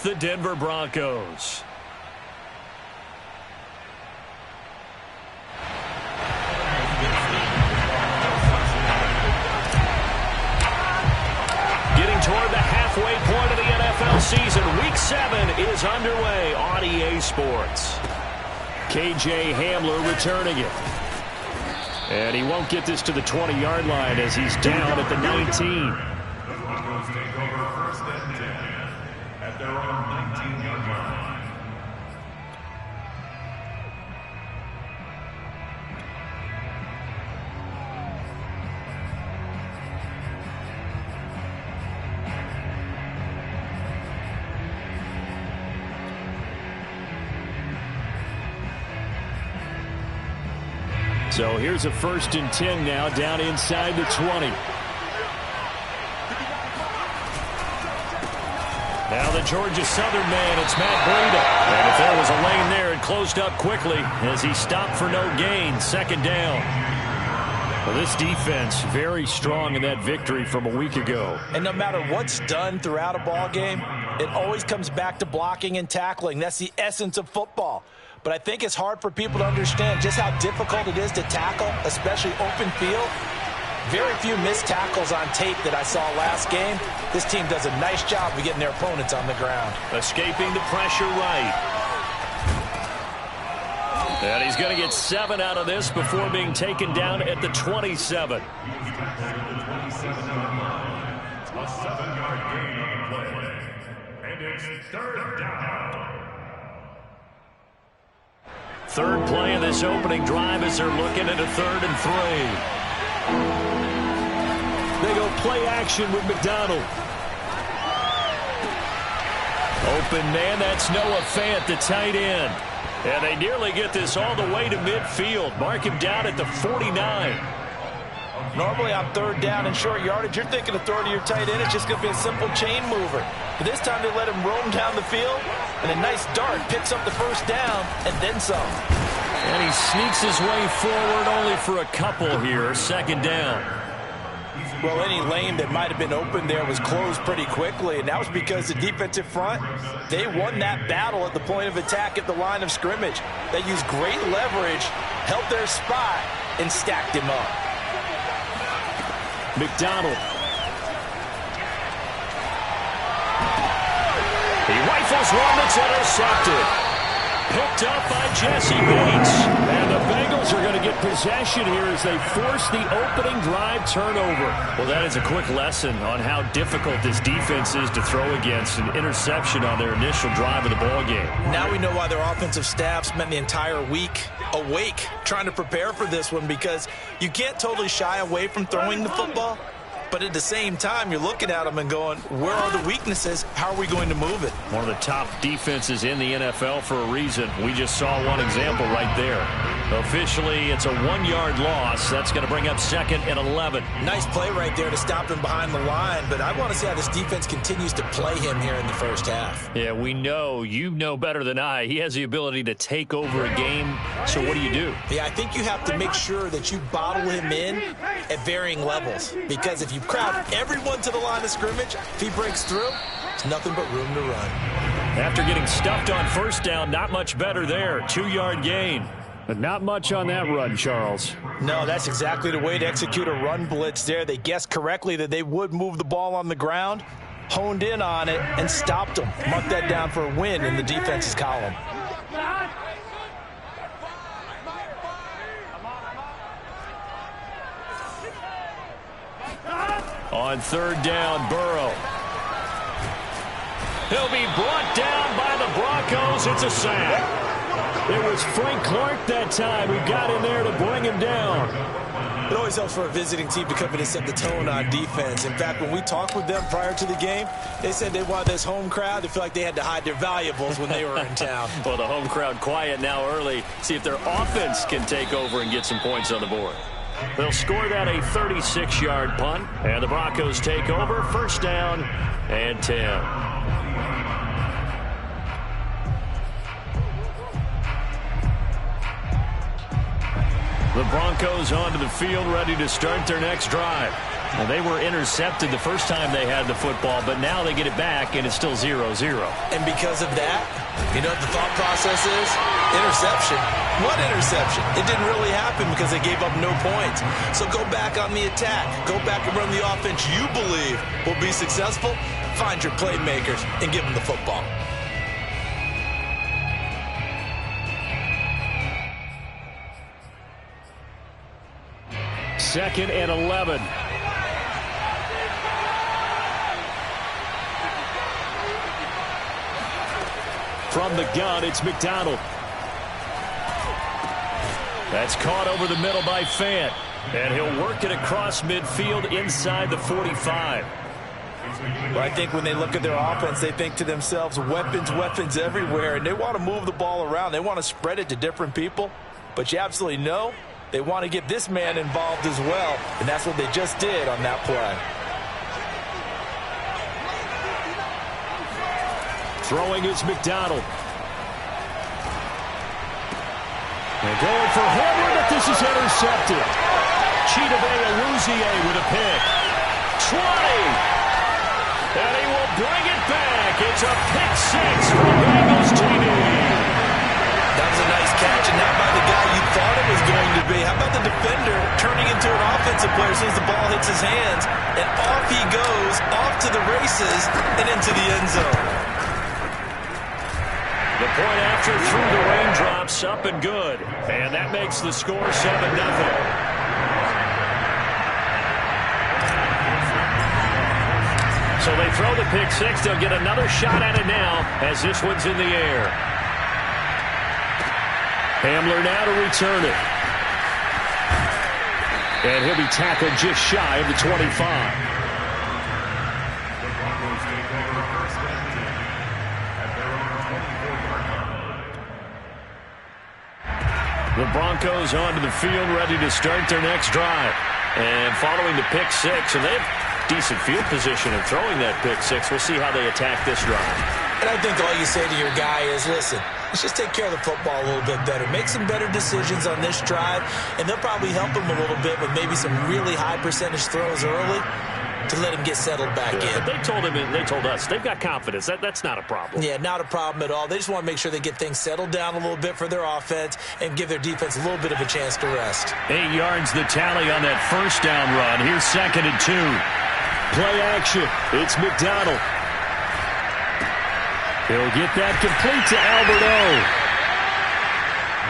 the Denver Broncos. Getting toward the halfway point of the NFL season. Week 7 is underway on EA Sports. KJ Hamler returning it. And he won't get this to the 20-yard line as he's down at the 19. Take over first and 10 at their own 19-yard line. So here's a 1st and 10 now, down inside the 20. Now the Georgia Southern man, it's Matt Breida. And if there was a lane there, it closed up quickly as he stopped for no gain. 2nd down. Well, this defense very strong in that victory from a week ago. And no matter what's done throughout a ball game, it always comes back to blocking and tackling. That's the essence of football. But I think it's hard for people to understand just how difficult it is to tackle, especially open field. Very few missed tackles on tape that I saw last game. This team does a nice job of getting their opponents on the ground. Escaping the pressure right. And he's going to get 7 out of this before being taken down at the 27. A 7-yard gain on the play. And it's 3rd down. 3rd play of this opening drive as they're looking at a 3rd and 3. They go play action with McDonald. Open man, that's Noah Fant, the tight end. And they nearly get this all the way to midfield. Mark him down at the 49. Normally on 3rd down and short yardage, you're thinking of throwing to your tight end. It's just going to be a simple chain mover. But this time they let him roam down the field, and a nice dart picks up the 1st down and then some. And he sneaks his way forward only for a couple here. 2nd down. Well, any lane that might have been open there was closed pretty quickly, and that was because the defensive front, they won that battle at the point of attack at the line of scrimmage. They used great leverage, held their spot, and stacked him up. McDonald. He rifles one that's intercepted. Picked up by Jesse Bates. And the Bengals are going to get possession here as they force the opening drive turnover. Well, that is a quick lesson on how difficult this defense is to throw against. An interception on their initial drive of the ball game. Now we know why their offensive staff spent the entire week awake trying to prepare for this one, because you can't totally shy away from throwing the football. But at the same time, you're looking at them and going, where are the weaknesses? How are we going to move it? One of the top defenses in the NFL for a reason. We just saw one example right there. Officially, it's a 1-yard loss. That's going to bring up 2nd and 11. Nice play right there to stop him behind the line, but I want to see how this defense continues to play him here in the 1st half. Yeah, we know. You know better than I. He has the ability to take over a game. So what do you do? Yeah, I think you have to make sure that you bottle him in at varying levels, because if you crowd everyone to the line of scrimmage, if he breaks through, it's nothing but room to run. After getting stuffed on 1st down, not much better there. 2-yard gain. But not much on that run, Charles. No, that's exactly the way to execute a run blitz there. They guessed correctly that they would move the ball on the ground, honed in on it, and stopped them. Mark that down for a win in the defense's column. On 3rd down, Burrow. He'll be brought down by the Broncos. It's a sack. It was Frank Clark that time who got in there to bring him down. It always helps for a visiting team to come in and set the tone on defense. In fact, when we talked with them prior to the game, they said they wanted this home crowd to feel like they had to hide their valuables when they were in town. Well, the home crowd quiet now early. See if their offense can take over and get some points on the board. They'll score that a 36-yard punt, and the Broncos take over. 1st down and 10. The Broncos onto the field, ready to start their next drive. Well, they were intercepted the first time they had the football, but now they get it back, and it's still 0-0. And because of that, you know what the thought process is? Interception. What interception? It didn't really happen because they gave up no points. So go back on the attack. Go back and run the offense you believe will be successful. Find your playmakers and give them the football. Second and 11. From the gun, it's McDonald. That's caught over the middle by Fant. And he'll work it across midfield inside the 45. Well, I think when they look at their offense, they think to themselves, weapons, weapons everywhere. And they want to move the ball around. They want to spread it to different people. But you absolutely know they want to get this man involved as well. And that's what they just did on that play. Throwing is McDonald. And going for Hamler, but this is intercepted. Chidobe Awuzie with a pick. 20. And he will bring it back. It's a pick six for Bengals TV. That was a nice catch, and not by the guy you thought it was going to be. How about the defender turning into an offensive player as soon as the ball hits his hands? And off he goes, off to the races, and into the end zone. The point after through the raindrops, up and good. And that makes the score 7-0. So they throw the pick six. They'll get another shot at it now as this one's in the air. Hamler now to return it. And he'll be tackled just shy of the 25. The Broncos onto the field, ready to start their next drive. And following the pick six, and they have decent field position in throwing that pick six. We'll see how they attack this drive. And I think all you say to your guy is, listen, let's just take care of the football a little bit better. Make some better decisions on this drive, and they'll probably help him a little bit with maybe some really high percentage throws early to let him get settled back in. But they told him, and they told us, they've got confidence. That's not a problem. Yeah, not a problem at all. They just want to make sure they get things settled down a little bit for their offense and give their defense a little bit of a chance to rest. 8 yards the tally on that first down run. Here's 2nd and 2. Play action. It's McDonald. He'll get that complete to Albert O.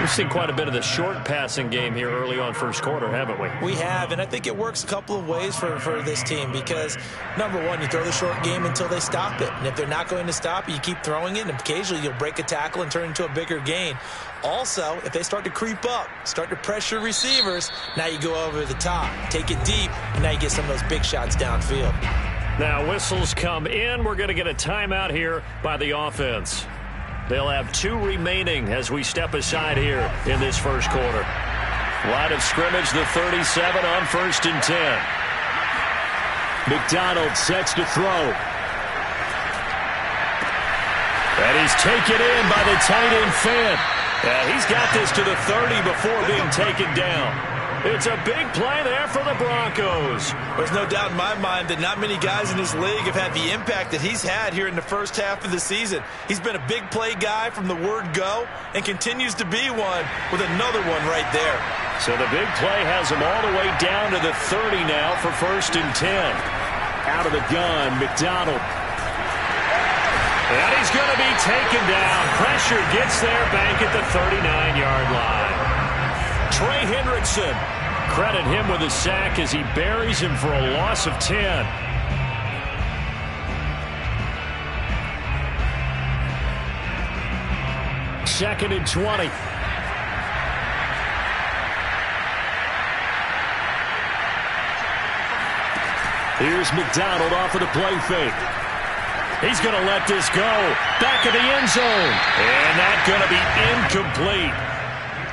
We've seen quite a bit of the short passing game here early on first quarter, haven't we? We have, and I think it works a couple of ways for this team because, number one, you throw the short game until they stop it. And if they're not going to stop it, you keep throwing it, and occasionally you'll break a tackle and turn it into a bigger gain. Also, if they start to creep up, start to pressure receivers, now you go over the top, take it deep, and now you get some of those big shots downfield. Now whistles come in. We're going to get a timeout here by the offense. They'll have 2 remaining as we step aside here in this first quarter. Line of scrimmage, the 37 on 1st and 10. McDonald sets to throw. And he's taken in by the tight end Fant. He's got this to the 30 before being taken down. It's a big play there for the Broncos. There's no doubt in my mind that not many guys in this league have had the impact that he's had here in the first half of the season. He's been a big play guy from the word go and continues to be one with another one right there. So the big play has him all the way down to the 30 now for 1st and 10. Out of the gun, McDonald. And he's going to be taken down. Pressure gets there back at the 39-yard line. Trey Hendrickson, credit him with a sack as he buries him for a loss of 10. Second and 20. Here's McDonald off of the play fake. He's going to let this go. Back of the end zone. And that's going to be incomplete.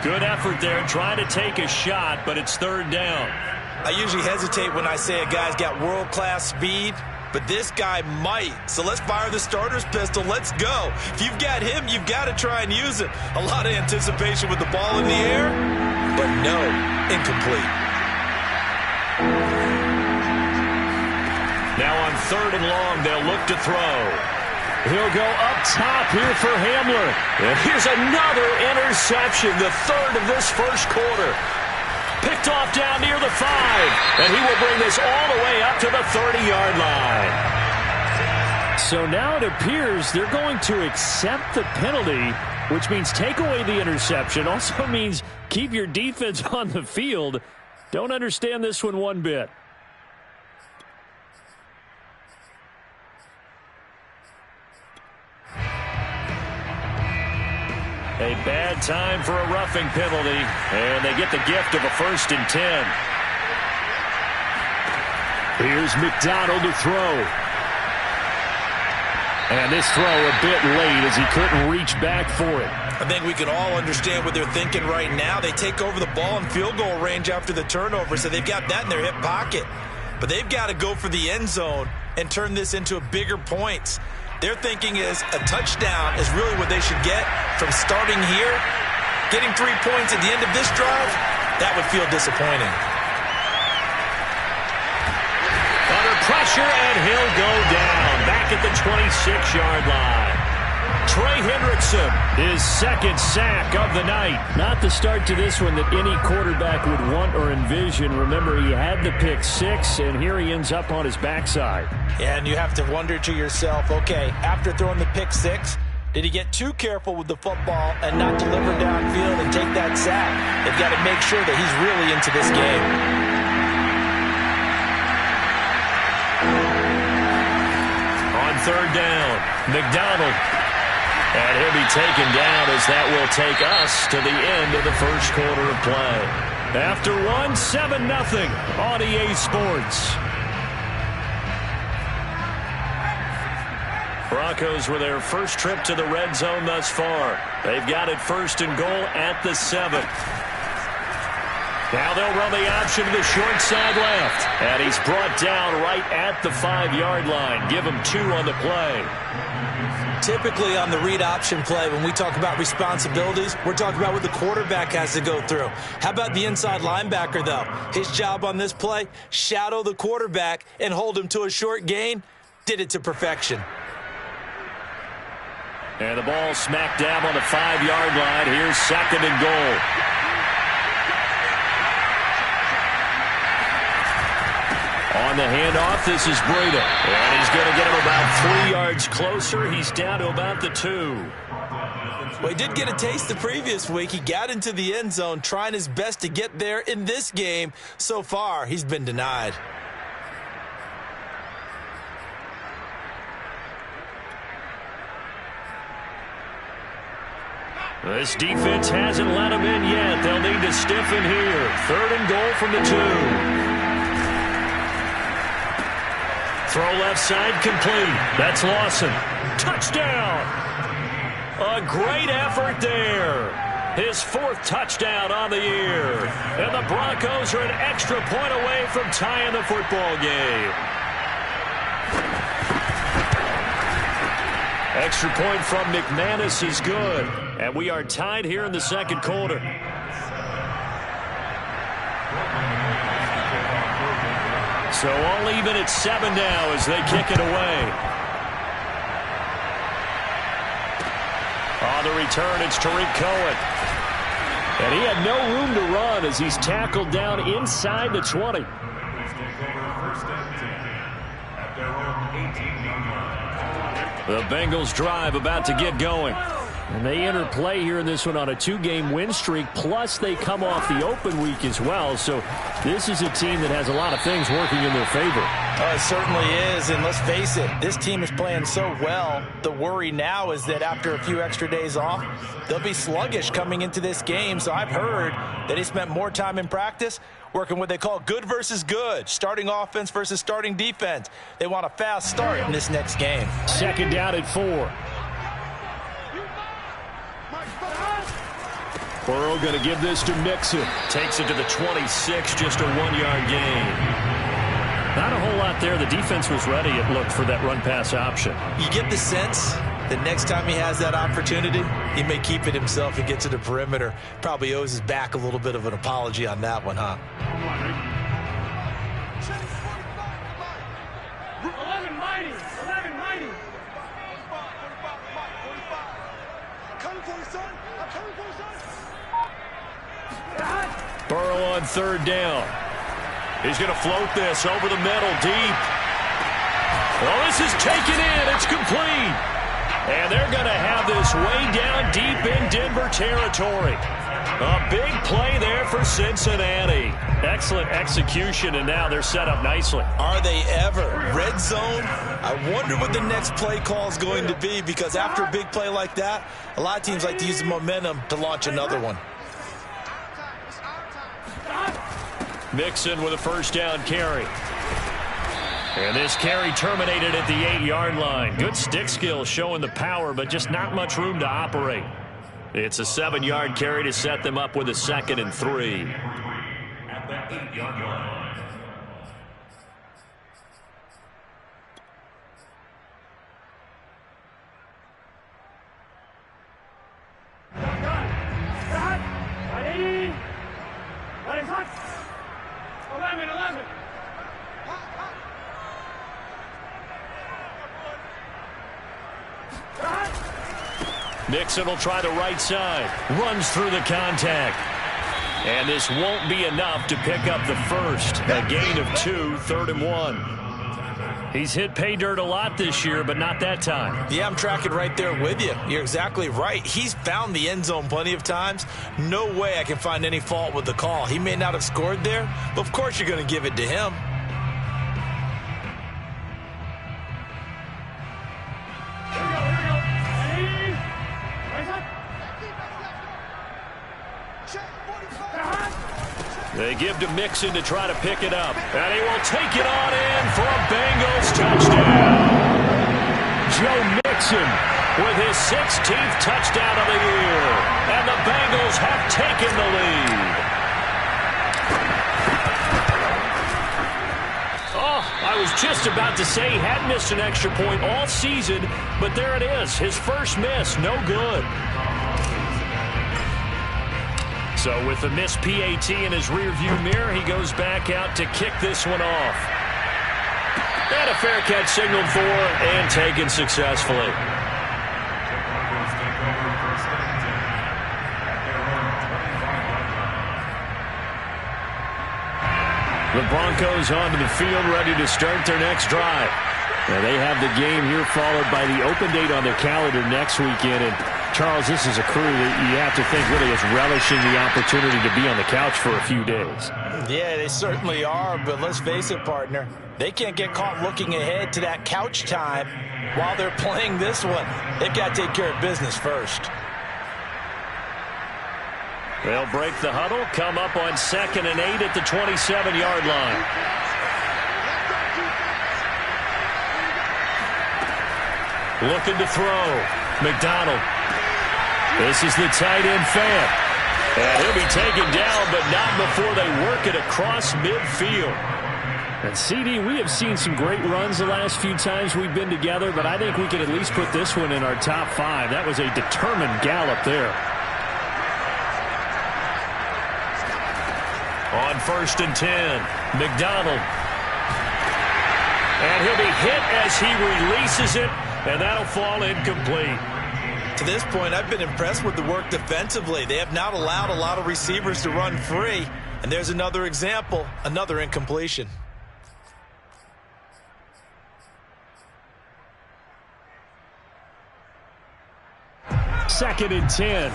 Good effort there, trying to take a shot, but it's 3rd down. I usually hesitate when I say a guy's got world-class speed, but this guy might. So let's fire the starter's pistol. Let's go. If you've got him, you've got to try and use it. A lot of anticipation with the ball in the air, but no, incomplete. Now on 3rd and long, they'll look to throw. He'll go up top here for Hamler. And here's another interception, the 3rd of this first quarter. Picked off down near the 5. And he will bring this all the way up to the 30-yard line. So now it appears they're going to accept the penalty, which means take away the interception. Also means keep your defense on the field. Don't understand this one bit. A bad time for a roughing penalty, and they get the gift of a 1st and 10. Here's McDonald to throw. And this throw a bit late as he couldn't reach back for it. I think we can all understand what they're thinking right now. They take over the ball in field goal range after the turnover, so they've got that in their hip pocket. But they've got to go for the end zone and turn this into a bigger points. Their thinking is a touchdown is really what they should get from starting here. Getting 3 points at the end of this drive, that would feel disappointing. Under pressure, and he'll go down back at the 26-yard line. Trey Hendrickson, his 2nd sack of the night. Not the start to this one that any quarterback would want or envision. Remember, he had the pick 6, and here he ends up on his backside. Yeah, and you have to wonder to yourself, okay, after throwing the pick 6, did he get too careful with the football and not deliver downfield and take that sack? They've got to make sure that he's really into this game. On 3rd down, McDonald. And he'll be taken down as that will take us to the end of the first quarter of play. After 7-0 on EA Sports. Broncos with their first trip to the red zone thus far. They've got it 1st and goal at the 7. Now they'll run the option to the short side left. And he's brought down right at the 5-yard line. Give him 2 on the play. Typically on the read option play, when we talk about responsibilities, we're talking about what the quarterback has to go through. How about the inside linebacker, though? His job on this play, shadow the quarterback and hold him to a short gain. Did it to perfection. And the ball smack dab on the 5-yard line. Here's 2nd and goal. On the handoff, this is Breida. And he's going to get him about 3 yards closer. He's down to about the 2. Well, he did get a taste the previous week. He got into the end zone, trying his best to get there in this game. So far, he's been denied. This defense hasn't let him in yet. They'll need to stiffen here. 3rd and goal from the 2. Throw left side complete. That's Lawson. Touchdown. A great effort there. His 4th touchdown on the year. And the Broncos are an extra point away from tying the football game. Extra point from McManus is good. And we are tied here in the 2nd quarter. So all even at 7 now as they kick it away. On the return, it's Tariq Cohen. And he had no room to run as he's tackled down inside the 20. The Bengals drive about to get going. And they enter play here in this one on a 2-game win streak, plus they come off the open week as well. So this is a team that has a lot of things working in their favor. It certainly is, and let's face it, this team is playing so well. The worry now is that after a few extra days off, they'll be sluggish coming into this game. So I've heard that he spent more time in practice working what they call good versus good, starting offense versus starting defense. They want a fast start in this next game. 2nd down at 4. Burrow going to give this to Mixon. Takes it to the 26, just a 1-yard gain. Not a whole lot there. The defense was ready, it looked, for that run-pass option. You get the sense that next time he has that opportunity, he may keep it himself and get to the perimeter. Probably owes his back a little bit of an apology on that one, huh? Burrow on third down. He's going to float this over the middle, deep. Oh, this is taken in. It's complete. And they're going to have this way down deep in Denver territory. A big play there for Cincinnati. Excellent execution, and now they're set up nicely. Are they ever? Red zone? I wonder what the next play call is going to be, because after a big play like that, a lot of teams like to use the momentum to launch another one. Mixon with a first down carry. And this carry terminated at the 8-yard line. Good stick skills showing the power, but just not much room to operate. It's a 7-yard carry to set them up with a 2nd and 3. At the 8-yard line. Mixon will try the right side. Runs through the contact. And this won't be enough to pick up the first. A gain of 2, 3rd and 1. He's hit pay dirt a lot this year, but not that time. Yeah, I'm tracking right there with you. You're exactly right. He's found the end zone plenty of times. No way I can find any fault with the call. He may not have scored there, but of course you're going to give it to him. They give to Mixon to try to pick it up. And he will take it on in for a Bengals touchdown. Joe Mixon with his 16th touchdown of the year. And the Bengals have taken the lead. Oh, I was just about to say he hadn't missed an extra point all season, but there it is. His first miss, no good. So with the missed PAT in his rearview mirror, he goes back out to kick this one off. And a fair catch signaled for and taken successfully. The Broncos onto the field, ready to start their next drive. Now they have the game here followed by the open date on their calendar next weekend. And Charles, this is a crew that you have to think really is relishing the opportunity to be on the couch for a few days. Yeah, they certainly are, but let's face it, partner. They can't get caught looking ahead to that couch time while they're playing this one. They've got to take care of business first. They'll break the huddle, come up on 2nd and 8 at the 27-yard line. Looking to throw. McDonald. This is the tight end Fant. And he'll be taken down, but not before they work it across midfield. And CD, we have seen some great runs the last few times we've been together, but I think we can at least put this one in our top 5. That was a determined gallop there. On 1st and 10, McDonald. And he'll be hit as he releases it, and that'll fall incomplete. To this point, I've been impressed with the work defensively. They have not allowed a lot of receivers to run free. And there's another example, another incompletion. Second and 10.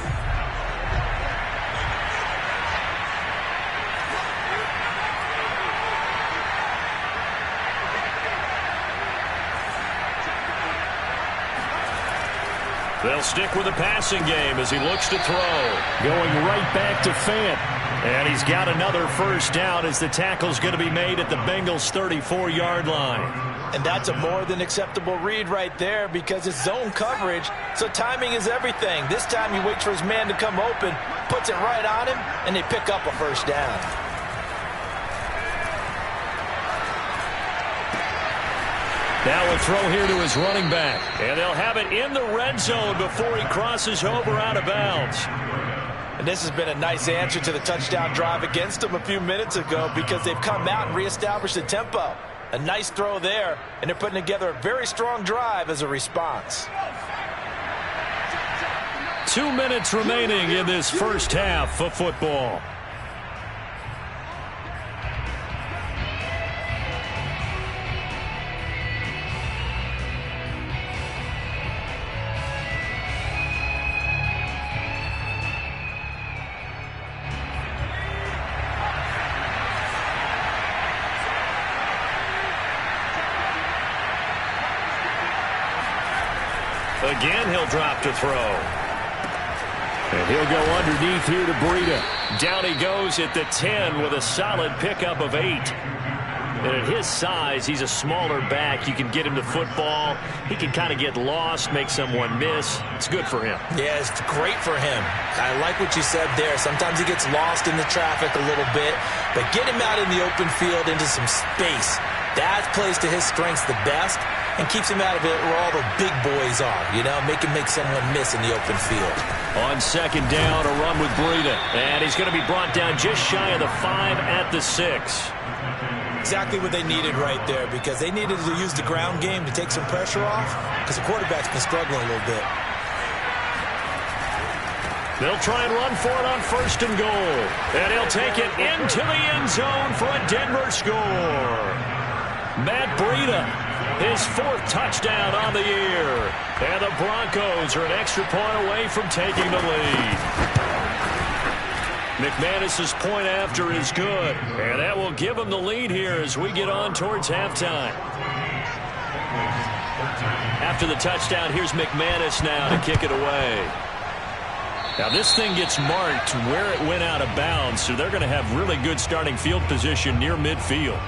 They'll stick with the passing game as he looks to throw. Going right back to Fant. And he's got another first down as the tackle's going to be made at the Bengals' 34-yard line. And that's a more than acceptable read right there because it's zone coverage, so timing is everything. This time he waits for his man to come open, puts it right on him, and they pick up a first down. Now a throw here to his running back. And they'll have it in the red zone before he crosses over out of bounds. And this has been a nice answer to the touchdown drive against them a few minutes ago because they've come out and reestablished the tempo. A nice throw there, and they're putting together a very strong drive as a response. 2 minutes remaining in this first half of football. Again, he'll drop to throw. And he'll go underneath here to Breida. Down he goes at the 10 with a solid pickup of 8. And at his size, he's a smaller back. You can get him the football. He can kind of get lost, make someone miss. It's good for him. Yeah, it's great for him. I like what you said there. Sometimes he gets lost in the traffic a little bit. But get him out in the open field into some space. That plays to his strengths the best and keeps him out of it where all the big boys are, you know, make someone miss in the open field. On second down, a run with Breida. And he's going to be brought down just shy of the 5 at the 6. Exactly what they needed right there, because they needed to use the ground game to take some pressure off, because the quarterback's been struggling a little bit. They'll try and run for it on first and goal. And he'll take it into the end zone for a Denver score. Matt Breida, his 4th touchdown on the year. And the Broncos are an extra point away from taking the lead. McManus's point after is good. And that will give him the lead here as we get on towards halftime. After the touchdown, here's McManus now to kick it away. Now this thing gets marked where it went out of bounds, so they're going to have really good starting field position near midfield.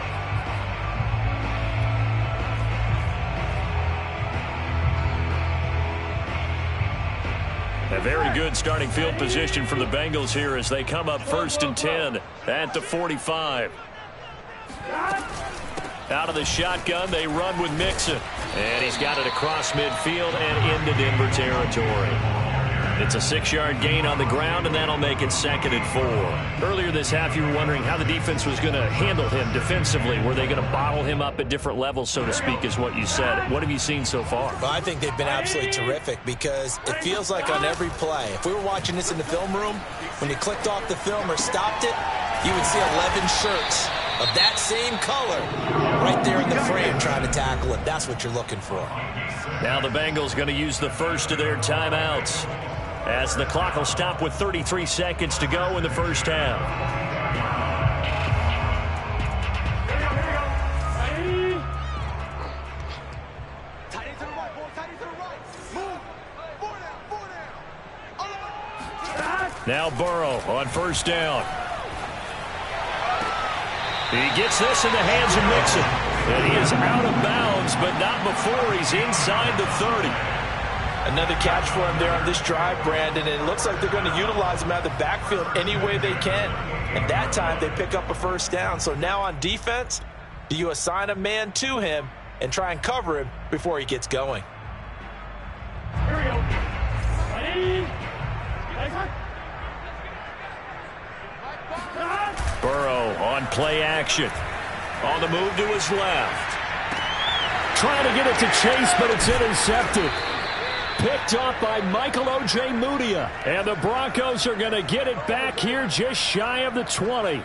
A very good starting field position for the Bengals here as they come up first and 10 at the 45. Out of the shotgun, they run with Mixon. And he's got it across midfield and into Denver territory. It's a 6-yard gain on the ground, and that'll make it 2nd and 4. Earlier this half, you were wondering how the defense was going to handle him defensively. Were they going to bottle him up at different levels, so to speak, is what you said. What have you seen so far? Well, I think they've been absolutely terrific, because it feels like on every play, if we were watching this in the film room, when you clicked off the film or stopped it, you would see 11 shirts of that same color right there in the frame trying to tackle it. That's what you're looking for. Now the Bengals going to use the first of their timeouts, as the clock will stop with 33 seconds to go in the first half. Now Burrow on first down. He gets this in the hands of Mixon. And he is out of bounds, but not before he's inside the 30. Another catch for him there on this drive, Brandon, and it looks like they're going to utilize him out of the backfield any way they can. And that time, they pick up a first down. So now on defense, do you assign a man to him and try and cover him before he gets going? Here we go. Burrow on play action. On the move to his left. Trying to get it to Chase, but it's intercepted. Picked up by Michael O.J. Mudia. And the Broncos are going to get it back here just shy of the 20.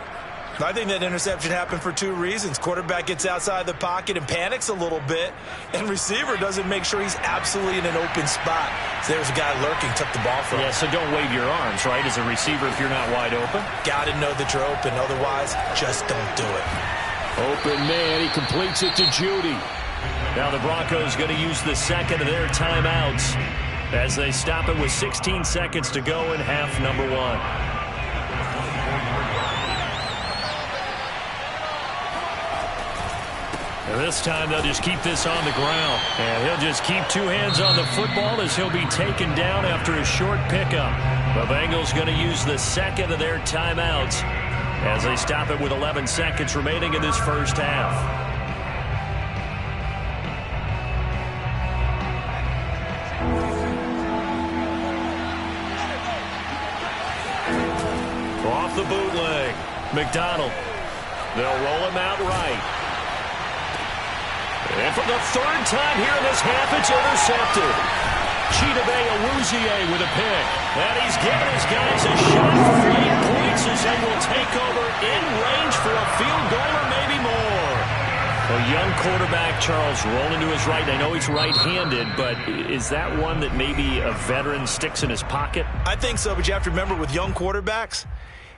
I think that interception happened for 2 reasons. Quarterback gets outside the pocket and panics a little bit, and receiver doesn't make sure he's absolutely in an open spot. So there's a guy lurking, took the ball from him. Yeah, so don't wave your arms, right, as a receiver if you're not wide open. Got to know that you're open. Otherwise, just don't do it. Open man, he completes it to Judy. Now the Broncos going to use the second of their timeouts as they stop it with 16 seconds to go in half number 1. And this time they'll just keep this on the ground. And he'll just keep 2 hands on the football as he'll be taken down after a short pickup. The Bengals going to use the second of their timeouts as they stop it with 11 seconds remaining in this first half. Off the bootleg, McDonald. They'll roll him out right. And for the 3rd time here in this half, it's intercepted. with a pick. And he's given his guys a shot for 8 points as they will take over in range for a field goal or maybe more. A young quarterback, Charles, rolling to his right. I know he's right-handed, but is that one that maybe a veteran sticks in his pocket? I think so, but you have to remember with young quarterbacks,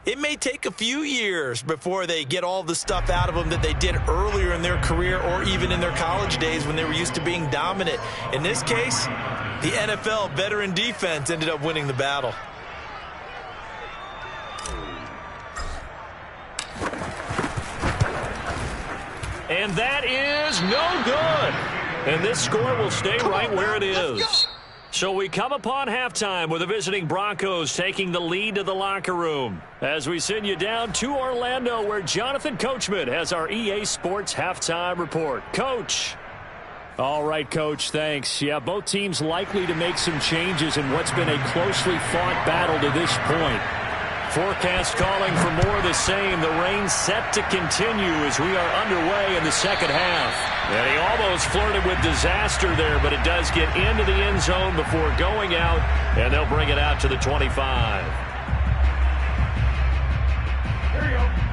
it may take a few years before they get all the stuff out of them that they did earlier in their career or even in their college days when they were used to being dominant. In this case, the NFL veteran defense ended up winning the battle. And that is no good. And this score will stay right where it is. So we come upon halftime with the visiting Broncos taking the lead to the locker room. As we send you down to Orlando, where Jonathan Coachman has our EA Sports halftime report. Coach. All right, Coach, thanks. Yeah, both teams likely to make some changes in what's been a closely fought battle to this point. Forecast calling for more of the same. The rain set to continue as we are underway in the second half. And he almost flirted with disaster there, but it does get into the end zone before going out, and they'll bring it out to the 25.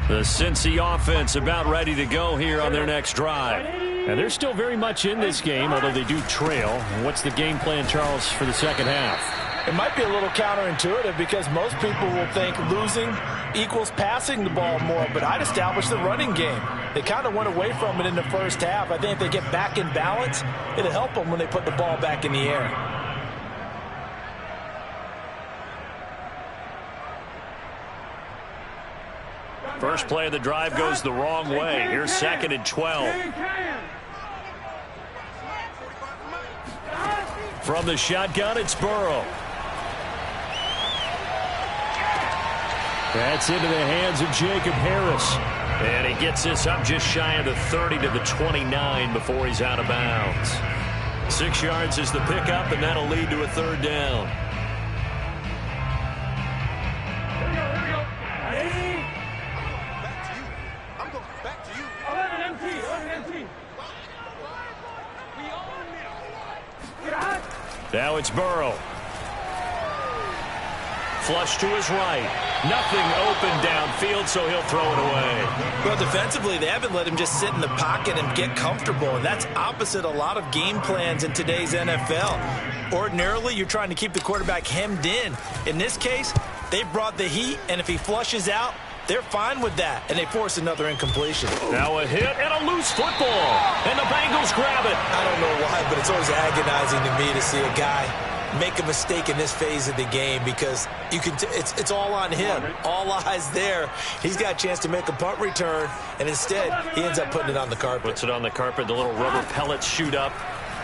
The Cincy offense about ready to go here on their next drive. And they're still very much in this game, although they do trail. What's the game plan, Charles, for the second half? It might be a little counterintuitive because most people will think losing equals passing the ball more, but I'd establish the running game. They kind of went away from it in the first half. I think if they get back in balance, it'll help them when they put the ball back in the air. First play of the drive goes the wrong way. Here's 2nd and 12. From the shotgun, it's Burrow. That's into the hands of Jacob Harris. And he gets this up just shy of the 30 to the 29 before he's out of bounds. 6 yards is the pickup, and that'll lead to a 3rd down. Now it's Burrow. Flush to his right. Nothing open downfield, so he'll throw it away. Well, defensively, they haven't let him just sit in the pocket and get comfortable, and that's opposite a lot of game plans in today's NFL. Ordinarily, you're trying to keep the quarterback hemmed in. In this case, they brought the heat, and if he flushes out, they're fine with that, and they force another incompletion. Now a hit and a loose football, and the Bengals grab it. I don't know why, but it's always agonizing to me to see a guy make a mistake in this phase of the game because you can it's all on him. All eyes there. He's got a chance to make a punt return, and instead he ends up putting it on the carpet. Puts it on the carpet. The little rubber pellets shoot up.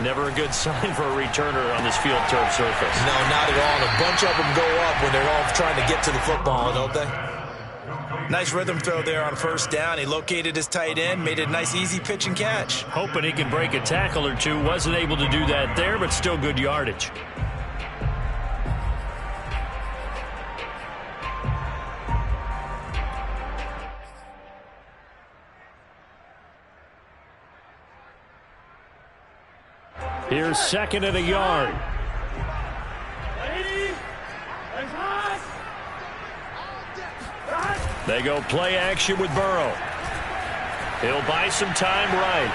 Never a good sign for a returner on this field turf surface. No, not at all. And a bunch of them go up when they're all trying to get to the football, don't they? Nice rhythm throw there on 1st down. He located his tight end, made it a nice easy pitch and catch. Hoping he can break a tackle or two. Wasn't able to do that there, but still good yardage. Here's 2nd and a yard. They go play action with Burrow. He'll buy some time right.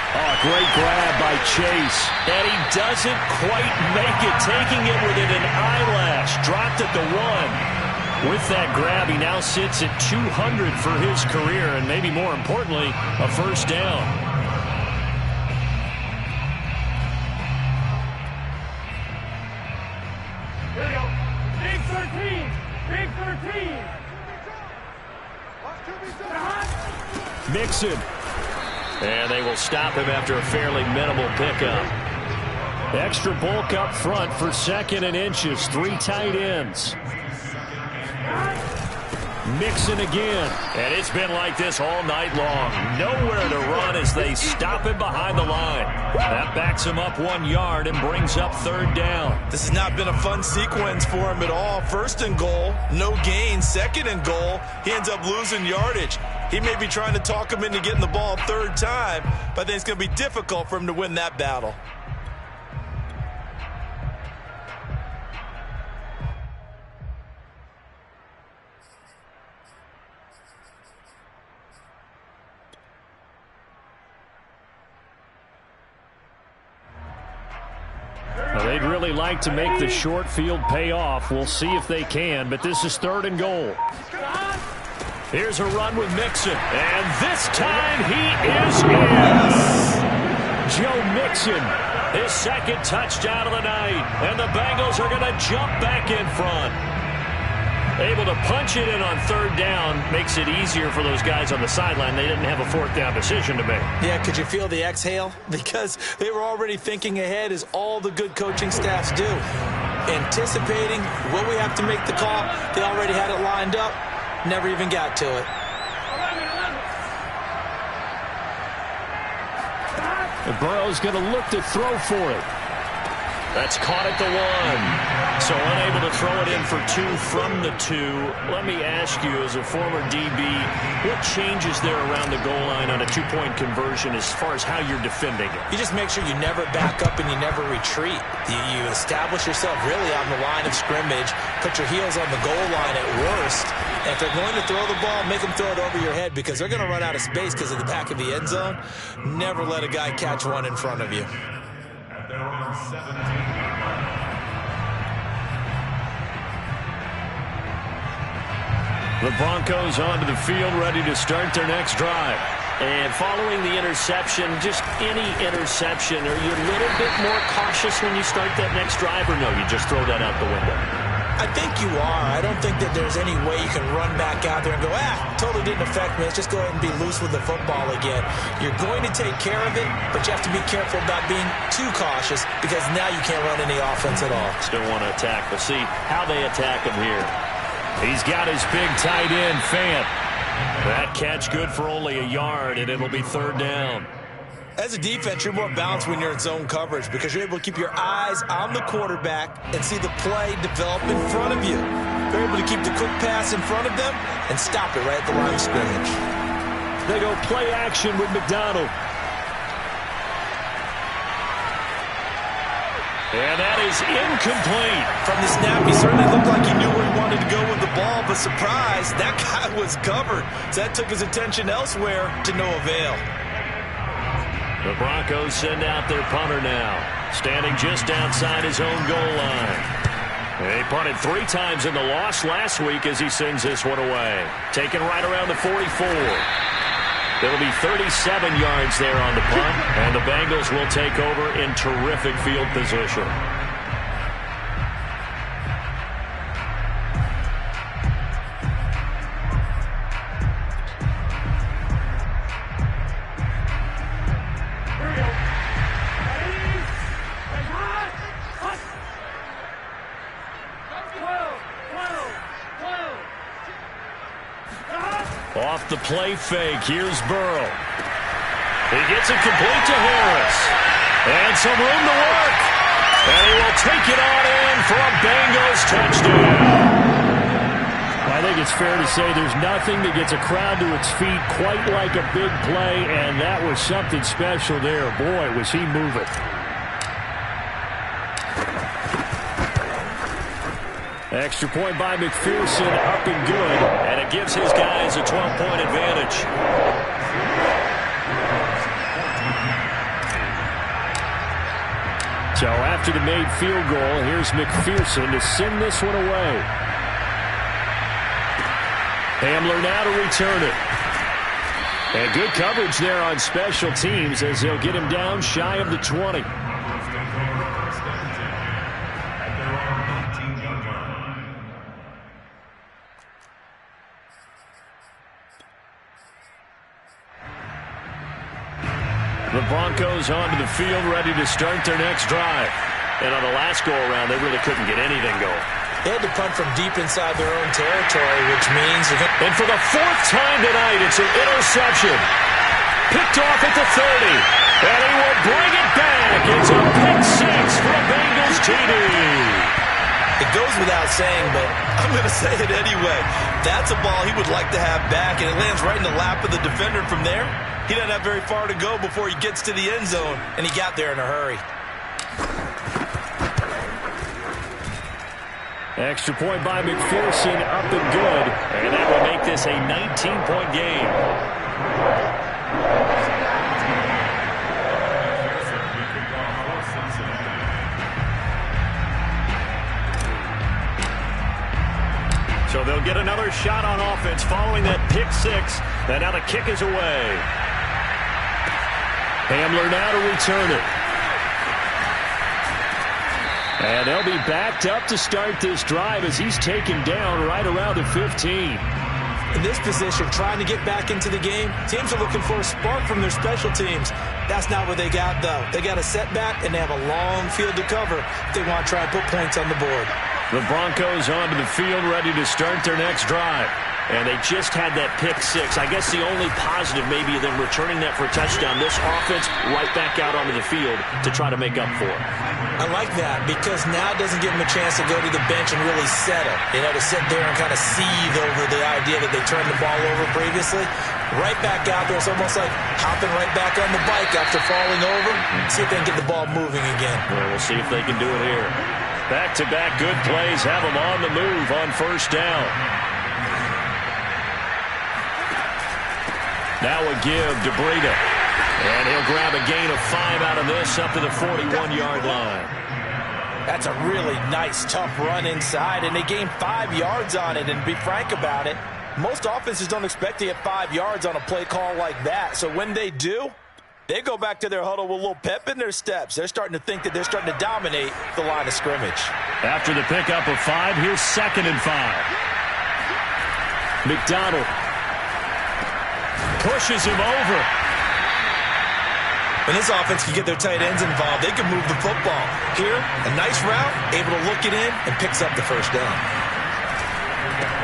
Oh, great grab by Chase. And he doesn't quite make it, taking it within an eyelash. Dropped at the 1. With that grab, he now sits at 200 for his career, and maybe more importantly, a 1st down. Big 13! Big 13! Mixon. And they will stop him after a fairly minimal pickup. Extra bulk up front for 2nd and inches. 3 tight ends. Mixon again. And it's been like this all night long. Nowhere to run as they stop him behind the line. That backs him up 1 yard and brings up 3rd down. This has not been a fun sequence for him at all. 1st and goal, no gain. 2nd and goal, he ends up losing yardage. He may be trying to talk him into getting the ball 3rd time, but I think it's going to be difficult for him to win that battle. Well, they'd really like to make the short field pay off. We'll see if they can, but this is 3rd and goal. Here's a run with Mixon, and this time he is in. Joe Mixon, his 2nd touchdown of the night, and the Bengals are going to jump back in front. Able to punch it in on 3rd down makes it easier for those guys on the sideline. They didn't have a 4th down decision to make. Yeah, could you feel the exhale? Because they were already thinking ahead, as all the good coaching staffs do. Anticipating, will we have to make the call? They already had it lined up. Never even got to it. And Burrow's going to look to throw for it. That's caught at the 1. So unable to throw it in for 2 from the 2. Let me ask you, as a former DB, what changes there around the goal line on a 2-point conversion as far as how you're defending it? You just make sure you never back up and you never retreat. You establish yourself really on the line of scrimmage, put your heels on the goal line at worst, and if they're going to throw the ball, make them throw it over your head, because they're going to run out of space because of the back of the end zone. Never let a guy catch one in front of you. At their own 17. The Broncos onto the field, ready to start their next drive. And following the interception, just any interception, are you a little bit more cautious when you start that next drive, or no, you just throw that out the window? I think you are. I don't think that there's any way you can run back out there and go, totally didn't affect me. Let's just go ahead and be loose with the football again. You're going to take care of it, but you have to be careful about being too cautious, because now you can't run any offense at all. Still want to attack. We'll see how they attack him here. He's got his big tight end, Fant. That catch good for only a yard, and it'll be 3rd down. As a defense, you're more balanced when you're in zone coverage, because you're able to keep your eyes on the quarterback and see the play develop in front of you. You're able to keep the quick pass in front of them and stop it right at the line of scrimmage. They go play action with McDonald. And that is incomplete. From the snap, he certainly looked like he knew where he wanted to go with the ball, but surprise, that guy was covered. So that took his attention elsewhere to no avail. The Broncos send out their punter now, standing just outside his own goal line. They punted 3 times in the loss last week as he sends this one away. Taken right around the 44. It'll be 37 yards there on the punt, and the Bengals will take over in terrific field position. Off the play fake, here's Burrow. He gets it complete to Harris. And some room to work. And he will take it on in for a Bengals touchdown. I think it's fair to say there's nothing that gets a crowd to its feet quite like a big play, and that was something special there. Boy, was he moving. Extra point by McPherson, up and good, and it gives his guys a 12-point advantage. So after the made field goal, here's McPherson to send this one away. Hamler now to return it. And good coverage there on special teams as they'll get him down shy of the 20. The Broncos onto the field, ready to start their next drive. And on the last go-around, they really couldn't get anything going. They had to punt from deep inside their own territory, which means... And for the 4th time tonight, it's an interception. Picked off at the 30. And he will bring it back. It's a pick 6 for a Bengals TD. It goes without saying, but I'm going to say it anyway. That's a ball he would like to have back, and it lands right in the lap of the defender from there. He doesn't have very far to go before he gets to the end zone, and he got there in a hurry. Extra point by McPherson, up and good. And that will make this a 19-point game. So they'll get another shot on offense following that pick six. And now the kick is away. Hamler now to return it. And they'll be backed up to start this drive as he's taken down right around the 15. In this position, trying to get back into the game, teams are looking for a spark from their special teams. That's not what they got, though. They got a setback, and they have a long field to cover if they want to try and put points on the board. The Broncos onto the field ready to start their next drive. And they just had that pick six. I guess the only positive maybe of them returning that for a touchdown. This offense right back out onto the field to try to make up for it. I like that because now it doesn't give them a chance to go to the bench and really settle. You know, to sit there and kind of seethe over the idea that they turned the ball over previously. Right back out there. It's almost like hopping right back on the bike after falling over. See if they can get the ball moving again. Well, we'll see if they can do it here. Back-to-back good plays have them on the move on first down. Now a give to Breida. And he'll grab a gain of 5 out of this up to the 41-yard line. That's a really nice, tough run inside, and they gained 5 yards on it. And to be frank about it, most offenses don't expect to get 5 yards on a play call like that. So when they do, they go back to their huddle with a little pep in their steps. They're starting to think that they're starting to dominate the line of scrimmage. After the pickup of 5, here's 2nd and 5. McDonald pushes him over. When this offense can get their tight ends involved, they can move the football. Here, a nice route, able to look it in, and picks up the first down.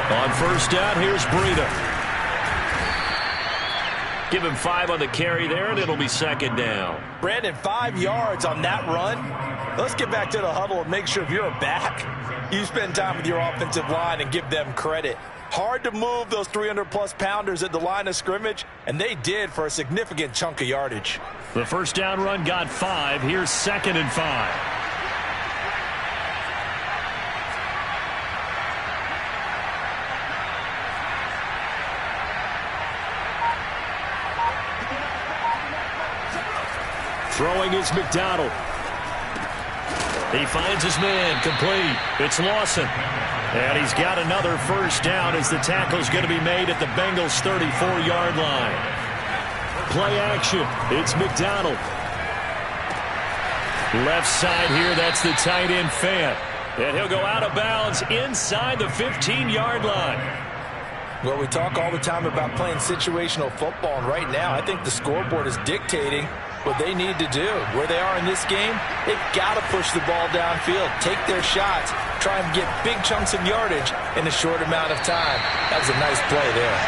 On first down, here's Breida. Give him 5 on the carry there, and it'll be 2nd down. Brandon, 5 yards on that run. Let's get back to the huddle and make sure if you're a back, you spend time with your offensive line and give them credit. Hard to move those 300-plus pounders at the line of scrimmage, and they did for a significant chunk of yardage. The first down run got 5. Here's 2nd and 5. Throwing is McDonald. He finds his man, complete. It's Lawson. And he's got another first down as the tackle's going to be made at the Bengals' 34-yard line. Play action. It's McDonald. Left side here, that's the tight end Fant. And he'll go out of bounds inside the 15-yard line. Well, we talk all the time about playing situational football, and right now I think the scoreboard is dictating what they need to do. Where they are in this game, they've got to push the ball downfield, take their shots, try and get big chunks of yardage in a short amount of time. That was a nice play there.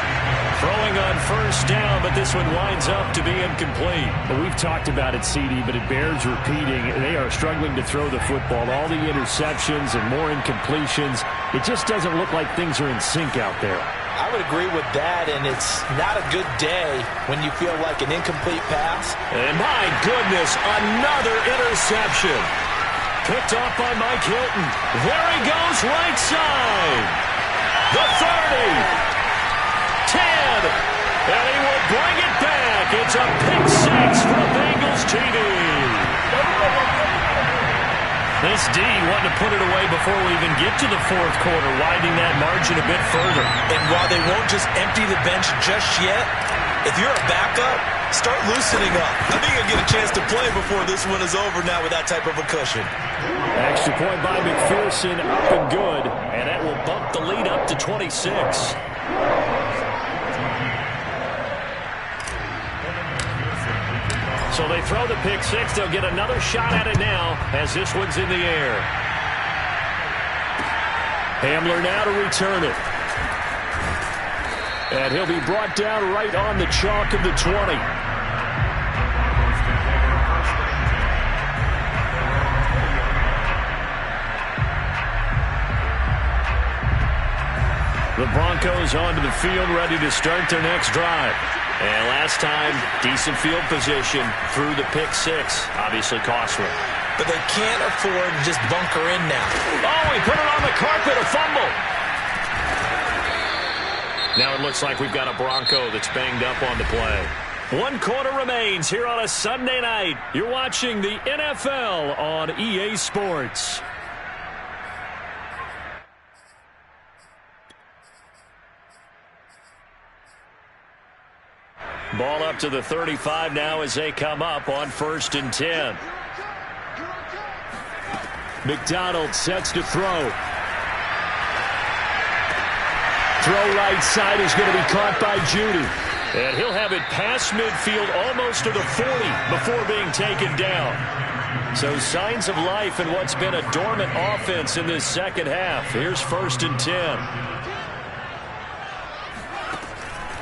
Throwing on first down, but this one winds up to be incomplete. Well, we've talked about it, CD, but it bears repeating. They are struggling to throw the football. All the interceptions and more incompletions. It just doesn't look like things are in sync out there. I would agree with that, and it's not a good day when you feel like an incomplete pass. And my goodness, another interception. Picked off by Mike Hilton. There he goes, right side. The 30. 10. And he will bring it back. It's a pick six for the Bengals TD. This D wanting to put it away before we even get to the fourth quarter, widening that margin a bit further. And while they won't just empty the bench just yet, if you're a backup, start loosening up. I think you'll get a chance to play before this one is over now with that type of a cushion. Extra point by McPherson, up and good. And that will bump the lead up to 26. So they throw the pick six. They'll get another shot at it now as this one's in the air. Hamler now to return it. And he'll be brought down right on the chalk of the 20. The Broncos onto the field ready to start their next drive. And last time, decent field position through the pick six. Obviously costly. But they can't afford to just bunker in now. Oh, he put it on the carpet, a fumble. Now it looks like we've got a Bronco that's banged up on the play. 1 quarter remains here on a Sunday night. You're watching the NFL on EA Sports. Ball up to the 35 now as they come up on 1st and 10. McDonald sets to throw. Throw right side is going to be caught by Judy. And he'll have it past midfield almost to the 40 before being taken down. So signs of life in what's been a dormant offense in this second half. Here's 1st and 10.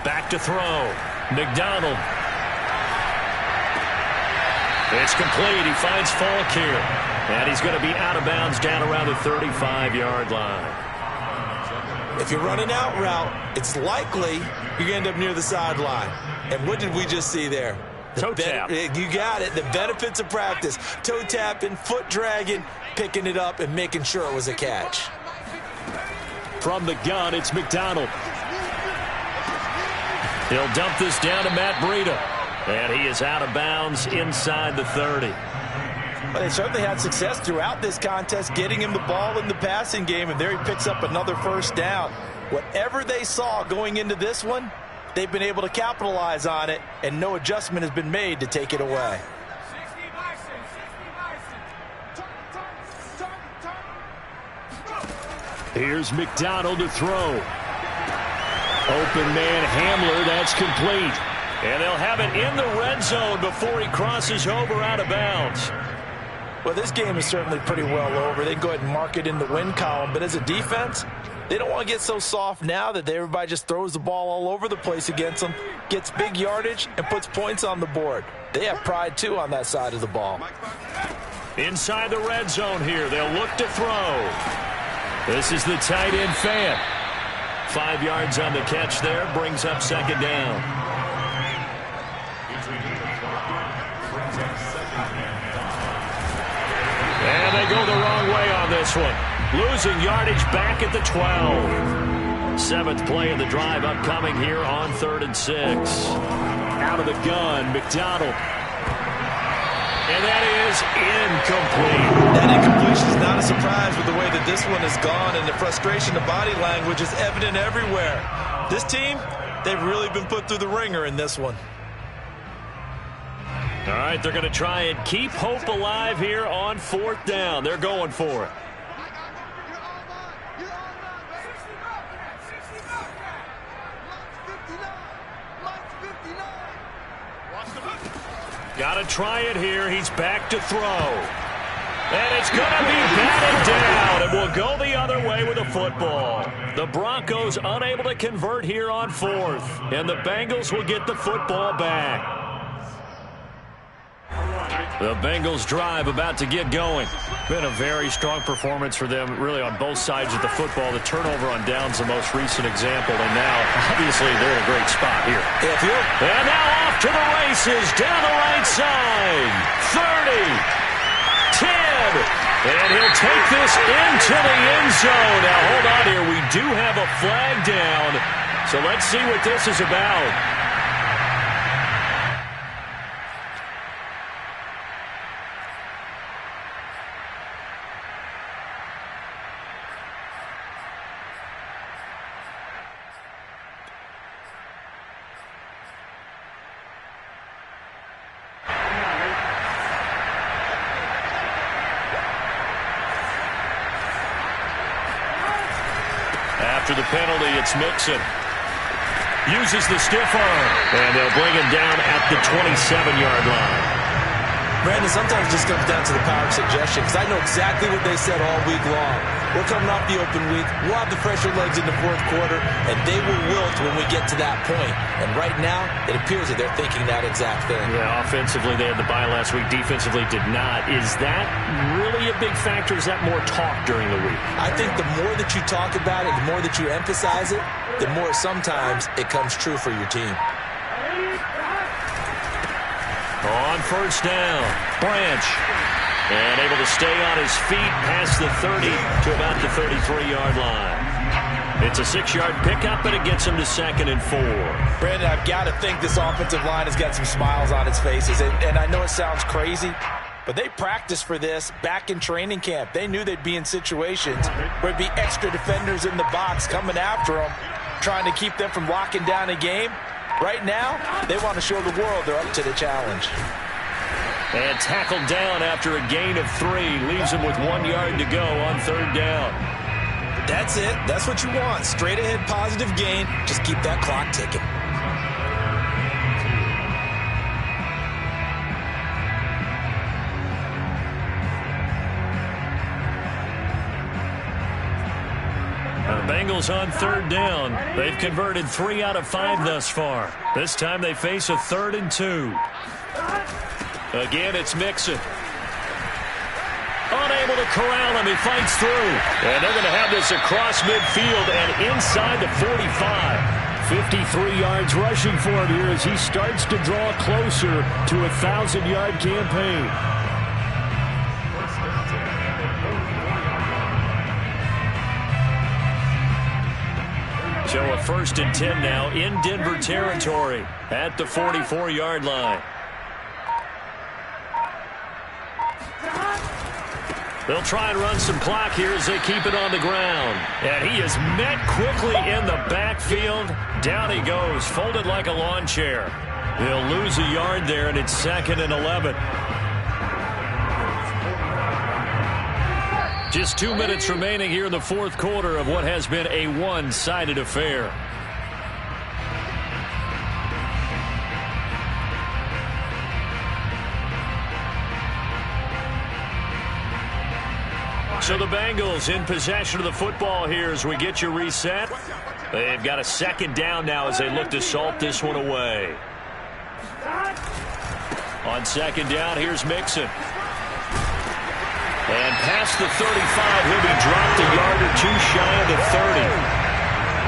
Back to throw. McDonald. It's complete. He finds Falk here. And he's going to be out of bounds down around the 35-yard line. If you're running out route, it's likely you're going to end up near the sideline. And what did we just see there? Toe tap. You got it. The benefits of practice. Toe tapping, foot dragging, picking it up, and making sure it was a catch. From the gun, it's McDonald. He'll dump this down to Matt Breida. And he is out of bounds inside the 30. Well, they certainly had success throughout this contest getting him the ball in the passing game, and there he picks up another 1st down. Whatever they saw going into this one, they've been able to capitalize on it, and no adjustment has been made to take it away. Here's McDonald to throw. Open man Hamler, that's complete. And they'll have it in the red zone before he crosses over out of bounds. Well, this game is certainly pretty well over. They can go ahead and mark it in the win column. But as a defense, they don't want to get so soft now that everybody just throws the ball all over the place against them, gets big yardage, and puts points on the board. They have pride, too, on that side of the ball. Inside the red zone here, they'll look to throw. This is the tight end fan. 5 yards on the catch there, brings up 2nd down. And they go the wrong way on this one. Losing yardage back at the 12. 7th play of the drive upcoming here on 3rd and 6. Out of the gun, McDonald. And that is incomplete. That incompletion is not a surprise with the way that this one has gone, and the frustration, the body language is evident everywhere. This team, they've really been put through the ringer in this one. All right, they're going to try and keep hope alive here on 4th down. They're going for it. Got to try it here. He's back to throw. And it's going to be batted down, and will go the other way with a football. The Broncos unable to convert here on 4th, and the Bengals will get the football back. The Bengals drive about to get going. Been a very strong performance for them, really, on both sides of the football. The turnover on downs, the most recent example, and now, obviously, they're in a great spot here. And now off to the races, down the right side. 30, 10, and he'll take this into the end zone. Now, hold on here. We do have a flag down, so let's see what this is about. After the penalty, it's Mixon. Uses the stiff arm. And they'll bring him down at the 27-yard line. Brandon, sometimes it just comes down to the power of suggestion, because I know exactly what they said all week long. We're coming off the open week. We'll have the fresher legs in the 4th quarter, and they will wilt when we get to that point. And right now, it appears that they're thinking that exact thing. Yeah, offensively, they had the bye last week. Defensively, did not. Is that really a big factor? Is that more talk during the week? I think the more that you talk about it, the more that you emphasize it, the more sometimes it comes true for your team. On 1st down, Branch. And able to stay on his feet past the 30 to about the 33-yard line. It's a 6-yard pickup, and it gets him to 2nd and 4. Brandon, I've got to think this offensive line has got some smiles on its faces. And I know it sounds crazy, but they practiced for this back in training camp. They knew they'd be in situations where there'd be extra defenders in the box coming after them, trying to keep them from locking down a game. Right now, they want to show the world they're up to the challenge. And tackled down after a gain of 3. Leaves him with 1 yard to go on 3rd down. That's it. That's what you want. Straight ahead positive gain. Just keep that clock ticking. The Bengals on 3rd down. They've converted 3 out of 5 thus far. This time they face a 3rd and 2. Again, it's Mixon. Unable to corral him. He fights through. And they're going to have this across midfield and inside the 45. 53 yards rushing for him here as he starts to draw closer to a 1,000-yard campaign. So a 1st and 10 now in Denver territory at the 44-yard line. They'll try and run some clock here as they keep it on the ground. And he is met quickly in the backfield. Down he goes, folded like a lawn chair. He'll lose a yard there, and it's 2nd and 11. Just 2 minutes remaining here in the 4th quarter of what has been a one-sided affair. So the Bengals in possession of the football here as we get you reset. They've got a 2nd down now as they look to salt this one away. On 2nd down, here's Mixon. And past the 35, he'll be dropped a yard or 2 shy of the 30.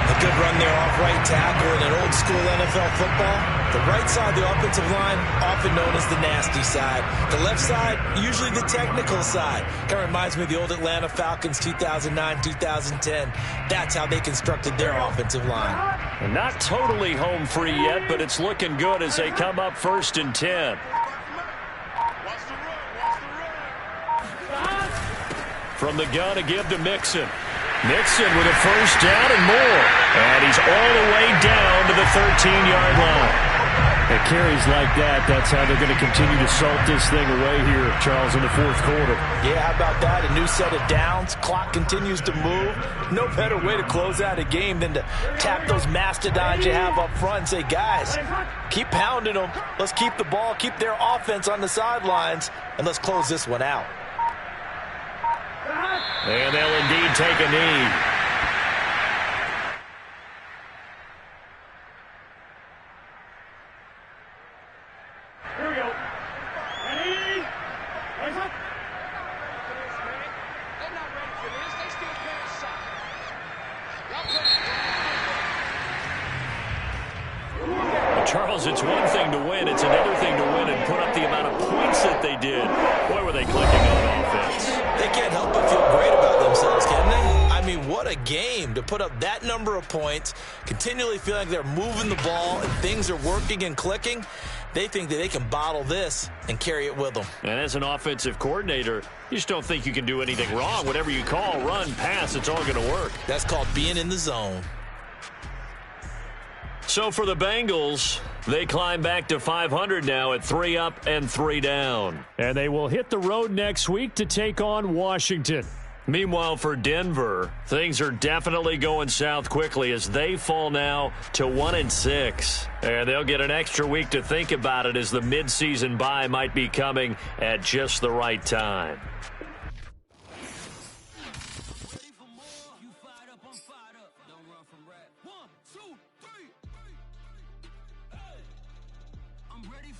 A good run there off right tackle in an old-school NFL football. The right side of the offensive line, often known as the nasty side. The left side, usually the technical side. Kind of reminds me of the old Atlanta Falcons 2009-2010. That's how they constructed their offensive line. And not totally home free yet, but it's looking good as they come up 1st and 10. From the gun to give to Mixon. Mixon with a 1st down and more. And he's all the way down to the 13-yard line. At carries like that, that's how they're going to continue to salt this thing away here, Charles, in the 4th quarter. Yeah, how about that? A new set of downs. Clock continues to move. No better way to close out a game than to tap those mastodons you have up front and say, guys, keep pounding them. Let's keep the ball, keep their offense on the sidelines, and let's close this one out. And they'll indeed take a knee. Here we go. Ready? Rise up. They're not ready for this. They still can't suck. Charles, it's one thing to win. It's another thing to win and put up the amount of points that they did. Boy, were they clicking on offense. They can't help but feel great about themselves, can they? I mean, what a game to put up that number of points, continually feel like they're moving the ball and things are working and clicking. They think that they can bottle this and carry it with them. And as an offensive coordinator, you just don't think you can do anything wrong. Whatever you call, run, pass, it's all going to work. That's called being in the zone. So for the Bengals, they climb back to 500 now at 3 up and 3 down. And they will hit the road next week to take on Washington. Meanwhile, for Denver, things are definitely going south quickly as they fall now to 1-6. And they'll get an extra week to think about it as the midseason bye might be coming at just the right time.